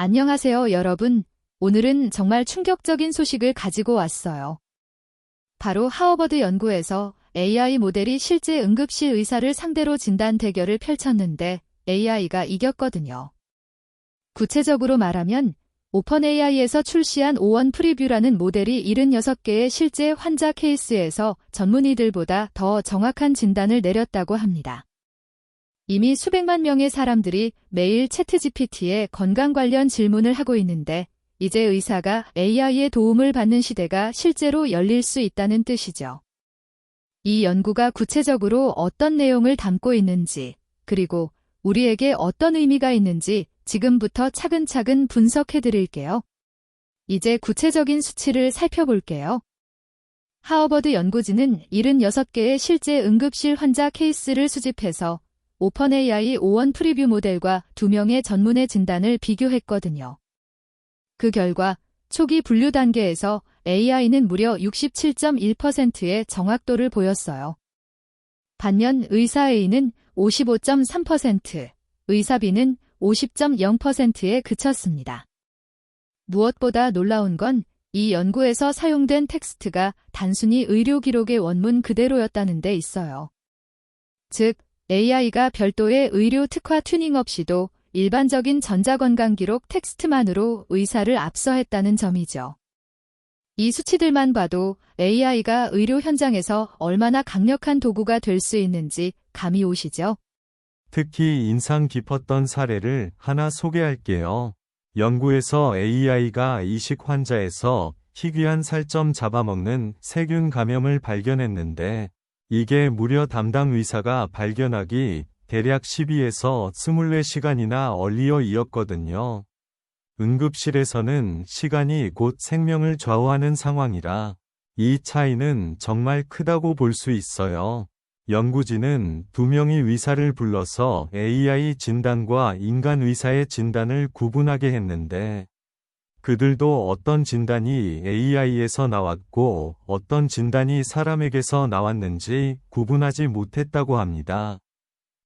안녕하세요, 여러분. 오늘은 정말 충격적인 소식을 가지고 왔어요. 바로 하버드 연구에서 AI 모델이 실제 응급실 의사를 상대로 진단 대결을 펼쳤는데 AI가 이겼거든요. 구체적으로 말하면 오펀AI에서 출시한 O1 프리뷰라는 모델이 76개의 실제 환자 케이스에서 전문의들보다 더 정확한 진단을 내렸다고 합니다. 이미 수백만 명의 사람들이 매일 챗GPT에 건강 관련 질문을 하고 있는데 이제 의사가 AI의 도움을 받는 시대가 실제로 열릴 수 있다는 뜻이죠. 이 연구가 구체적으로 어떤 내용을 담고 있는지, 그리고 우리에게 어떤 의미가 있는지 지금부터 차근차근 분석해 드릴게요. 이제 구체적인 수치를 살펴볼게요. 하버드 연구진은 76개의 실제 응급실 환자 케이스를 수집해서 오펀AI O1 프리뷰 모델과 2명의 전문의 진단을 비교했거든요. 그 결과 초기 분류 단계에서 AI는 무려 67.1%의 정확도를 보였어요. 반면 의사 A는 55.3%, 의사 B는 50.0%에 그쳤습니다. 무엇보다 놀라운 건 이 연구에서 사용된 텍스트가 단순히 의료 기록의 원문 그대로였다는 데 있어요. 즉, AI가 별도의 의료 특화 튜닝 없이도 일반적인 전자건강기록 텍스트만으로 의사를 압서했다는 점이죠. 이 수치들만 봐도 AI가 의료 현장에서 얼마나 강력한 도구가 될 수 있는지 감이 오시죠? 특히 인상 깊었던 사례를 하나 소개할게요. 연구에서 AI가 이식 환자에서 희귀한 살점 잡아먹는 세균 감염을 발견했는데 이게 무려 담당 의사가 발견하기 대략 12에서 24시간이나 얼리어이었거든요. 응급실에서는 시간이 곧 생명을 좌우하는 상황이라 이 차이는 정말 크다고 볼 수 있어요. 연구진은 2명의 의사를 불러서 AI 진단과 인간 의사의 진단을 구분하게 했는데 그들도 어떤 진단이 AI에서 나왔고 어떤 진단이 사람에게서 나왔는지 구분하지 못했다고 합니다.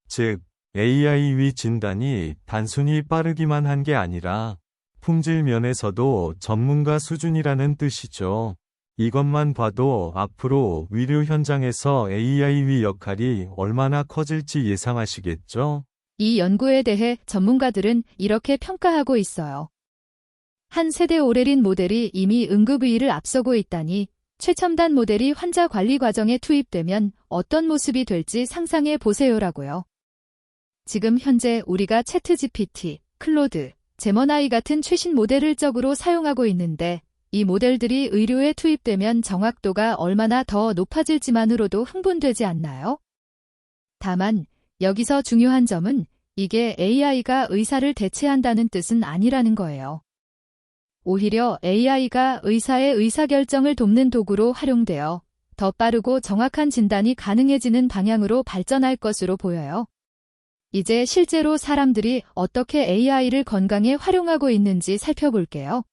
즉, AI 진단이 단순히 빠르기만 한 게 아니라 품질 면에서도 전문가 수준이라는 뜻이죠. 이것만 봐도 앞으로 의료 현장에서 AI 역할이 얼마나 커질지 예상하시겠죠? 이 연구에 대해 전문가들은 이렇게 평가하고 있어요. 한 세대 오래린 모델이 이미 응급의를 앞서고 있다니 최첨단 모델이 환자 관리 과정에 투입되면 어떤 모습이 될지 상상해 보세요라고요. 지금 현재 우리가 챗GPT, 클로드, 제머나이 같은 최신 모델을 적으로 사용하고 있는데 이 모델들이 의료에 투입되면 정확도가 얼마나 더 높아질지만으로도 흥분되지 않나요? 다만 여기서 중요한 점은 이게 AI가 의사를 대체한다는 뜻은 아니라는 거예요. 오히려 AI가 의사의 의사결정을 돕는 도구로 활용되어 더 빠르고 정확한 진단이 가능해지는 방향으로 발전할 것으로 보여요. 이제 실제로 사람들이 어떻게 AI를 건강에 활용하고 있는지 살펴볼게요.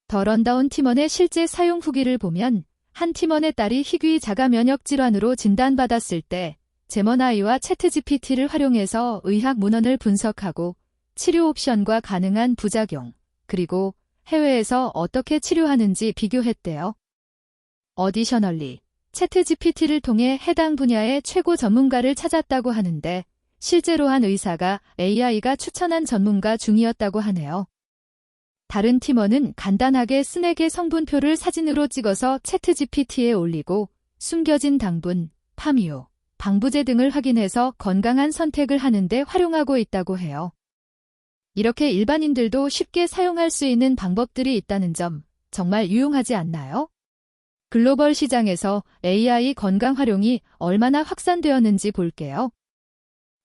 더 런다운 팀원의 실제 사용 후기를 보면 한 팀원의 딸이 희귀 자가 면역 질환으로 진단받았을 때 제머나이와 챗GPT를 활용해서 의학 문헌을 분석하고 치료 옵션과 가능한 부작용, 그리고 해외에서 어떻게 치료하는지 비교했대요. 어디셔널리, 챗GPT를 통해 해당 분야의 최고 전문가를 찾았다고 하는데 실제로 한 의사가 AI가 추천한 전문가 중이었다고 하네요. 다른 팀원은 간단하게 스낵의 성분표를 사진으로 찍어서 챗GPT에 올리고 숨겨진 당분, 파미오, 방부제 등을 확인해서 건강한 선택을 하는데 활용하고 있다고 해요. 이렇게 일반인들도 쉽게 사용할 수 있는 방법들이 있다는 점 정말 유용하지 않나요? 글로벌 시장에서 AI 건강 활용이 얼마나 확산되었는지 볼게요.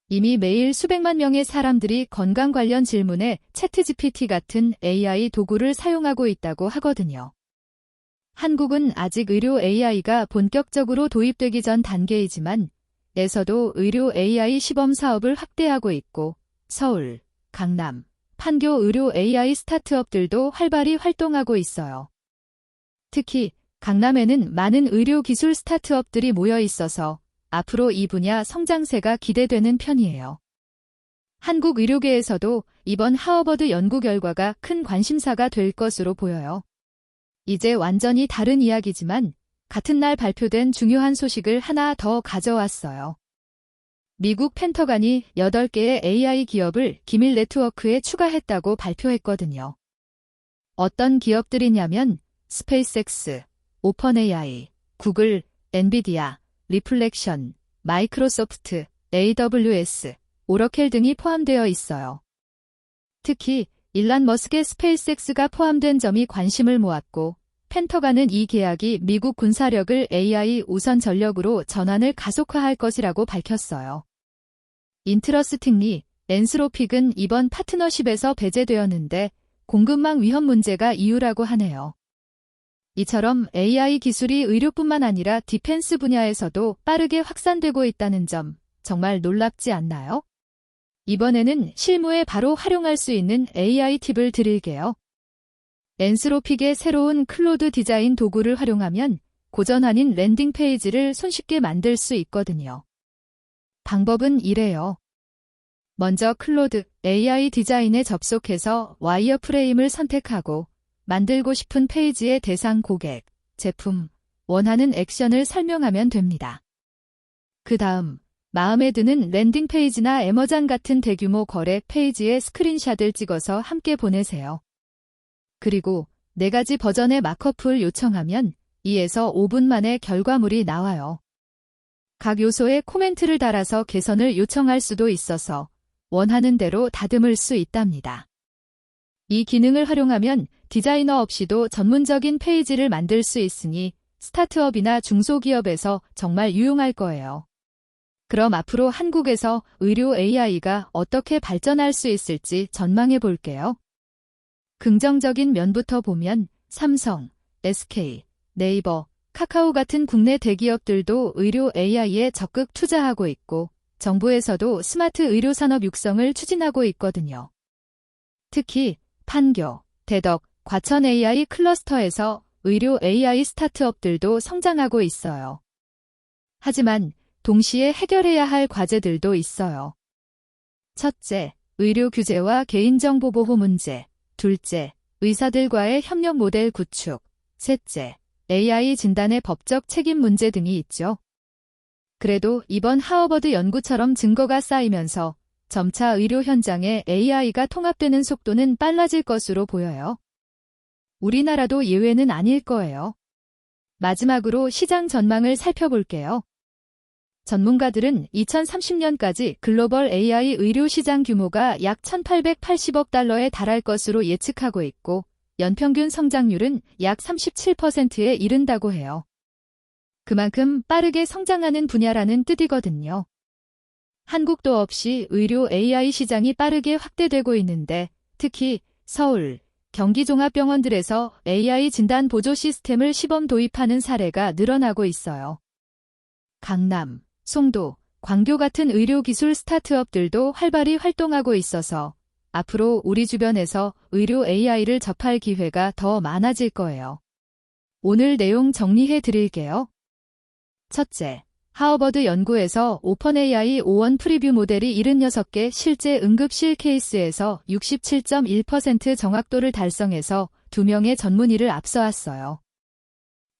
이미 매일 수백만 명의 사람들이 건강 관련 질문에 챗GPT 같은 AI 도구를 사용하고 있다고 하거든요. 한국은 아직 의료 AI가 본격적으로 도입되기 전 단계이지만 에서도 의료 AI 시범 사업을 확대하고 있고 서울, 강남, 판교 의료 AI 스타트업들도 활발히 활동하고 있어요. 특히 강남에는 많은 의료 기술 스타트업들이 모여 있어서 앞으로 이 분야 성장세가 기대되는 편이에요. 한국 의료계에서도 이번 하버드 연구 결과가 큰 관심사가 될 것으로 보여요. 이제 완전히 다른 이야기지만 같은 날 발표된 중요한 소식을 하나 더 가져왔어요. 미국 펜터건이 8개의 AI 기업을 기밀 네트워크에 추가했다고 발표했거든요. 어떤 기업들이냐면 스페이스X, 오펀AI, 구글, 엔비디아, 리플렉션, 마이크로소프트, AWS, 오러켈 등이 포함되어 있어요. 특히 일론 머스크의 스페이스X가 포함된 점이 관심을 모았고 펜터건은 이 계약이 미국 군사력을 AI 우선 전력으로 전환을 가속화할 것이라고 밝혔어요. 인트러스팅리, 엔스로픽은 이번 파트너십에서 배제되었는데 공급망 위험 문제가 이유라고 하네요. 이처럼 AI 기술이 의료뿐만 아니라 디펜스 분야에서도 빠르게 확산되고 있다는 점 정말 놀랍지 않나요? 이번에는 실무에 바로 활용할 수 있는 AI 팁을 드릴게요. 엔스로픽의 새로운 클로드 디자인 도구를 활용하면 고전 아닌 랜딩 페이지를 손쉽게 만들 수 있거든요. 방법은 이래요. 먼저 클로드 AI 디자인에 접속해서 와이어프레임을 선택하고 만들고 싶은 페이지의 대상 고객, 제품, 원하는 액션을 설명하면 됩니다. 그 다음 마음에 드는 랜딩 페이지나 애머잔 같은 대규모 거래 페이지의 스크린샷을 찍어서 함께 보내세요. 그리고 4가지 버전의 마크업을 요청하면 2에서 5분 만에 결과물이 나와요. 각 요소에 코멘트를 달아서 개선을 요청할 수도 있어서 원하는 대로 다듬을 수 있답니다. 이 기능을 활용하면 디자이너 없이도 전문적인 페이지를 만들 수 있으니 스타트업이나 중소기업에서 정말 유용할 거예요. 그럼 앞으로 한국에서 의료 AI가 어떻게 발전할 수 있을지 전망해 볼게요. 긍정적인 면부터 보면 삼성, SK, 네이버, 카카오 같은 국내 대기업들도 의료 AI에 적극 투자하고 있고 정부에서도 스마트 의료 산업 육성을 추진하고 있거든요. 특히 판교, 대덕, 과천 AI 클러스터에서 의료 AI 스타트업들도 성장하고 있어요. 하지만 동시에 해결해야 할 과제들도 있어요. 첫째, 의료 규제와 개인정보 보호 문제. 둘째, 의사들과의 협력 모델 구축. 셋째, AI 진단의 법적 책임 문제 등이 있죠. 그래도 이번 하버드 연구처럼 증거가 쌓이면서 점차 의료 현장에 AI가 통합되는 속도는 빨라질 것으로 보여요. 우리나라도 예외는 아닐 거예요. 마지막으로 시장 전망을 살펴볼게요. 전문가들은 2030년까지 글로벌 AI 의료 시장 규모가 약 1,880억 달러에 달할 것으로 예측하고 있고 연평균 성장률은 약 37%에 이른다고 해요. 그만큼 빠르게 성장하는 분야라는 뜻이거든요. 한국도 없이 의료 AI 시장이 빠르게 확대되고 있는데 특히 서울, 경기 종합병원들에서 AI 진단 보조 시스템을 시범 도입하는 사례가 늘어나고 있어요. 강남, 송도, 광교 같은 의료기술 스타트업들도 활발히 활동하고 있어서 앞으로 우리 주변에서 의료 AI를 접할 기회가 더 많아질 거예요. 오늘 내용 정리해 드릴게요. 첫째, 하버드 연구에서 오펀AI O1 프리뷰 모델이 76개 실제 응급실 케이스에서 67.1% 정확도를 달성해서 2명의 전문의를 앞서왔어요.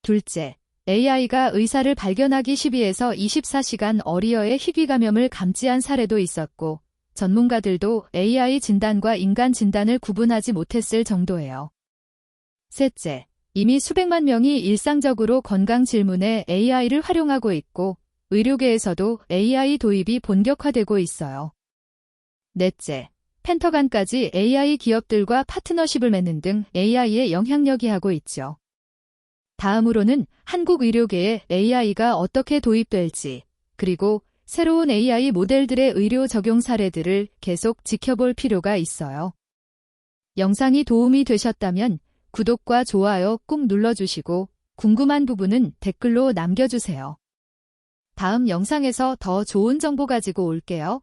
둘째, AI가 의사를 발견하기 12에서 24시간 어리어의 희귀 감염을 감지한 사례도 있었고 전문가들도 AI 진단과 인간 진단을 구분하지 못했을 정도예요. 셋째, 이미 수백만 명이 일상적으로 건강 질문에 AI를 활용하고 있고 의료계에서도 AI 도입이 본격화되고 있어요. 넷째, 펜터건까지 AI 기업들과 파트너십을 맺는 등 AI의 영향력이 하고 있죠. 다음으로는 한국 의료계에 AI가 어떻게 도입될지, 그리고 새로운 AI 모델들의 의료 적용 사례들을 계속 지켜볼 필요가 있어요. 영상이 도움이 되셨다면 구독과 좋아요 꾹 눌러주시고 궁금한 부분은 댓글로 남겨주세요. 다음 영상에서 더 좋은 정보 가지고 올게요.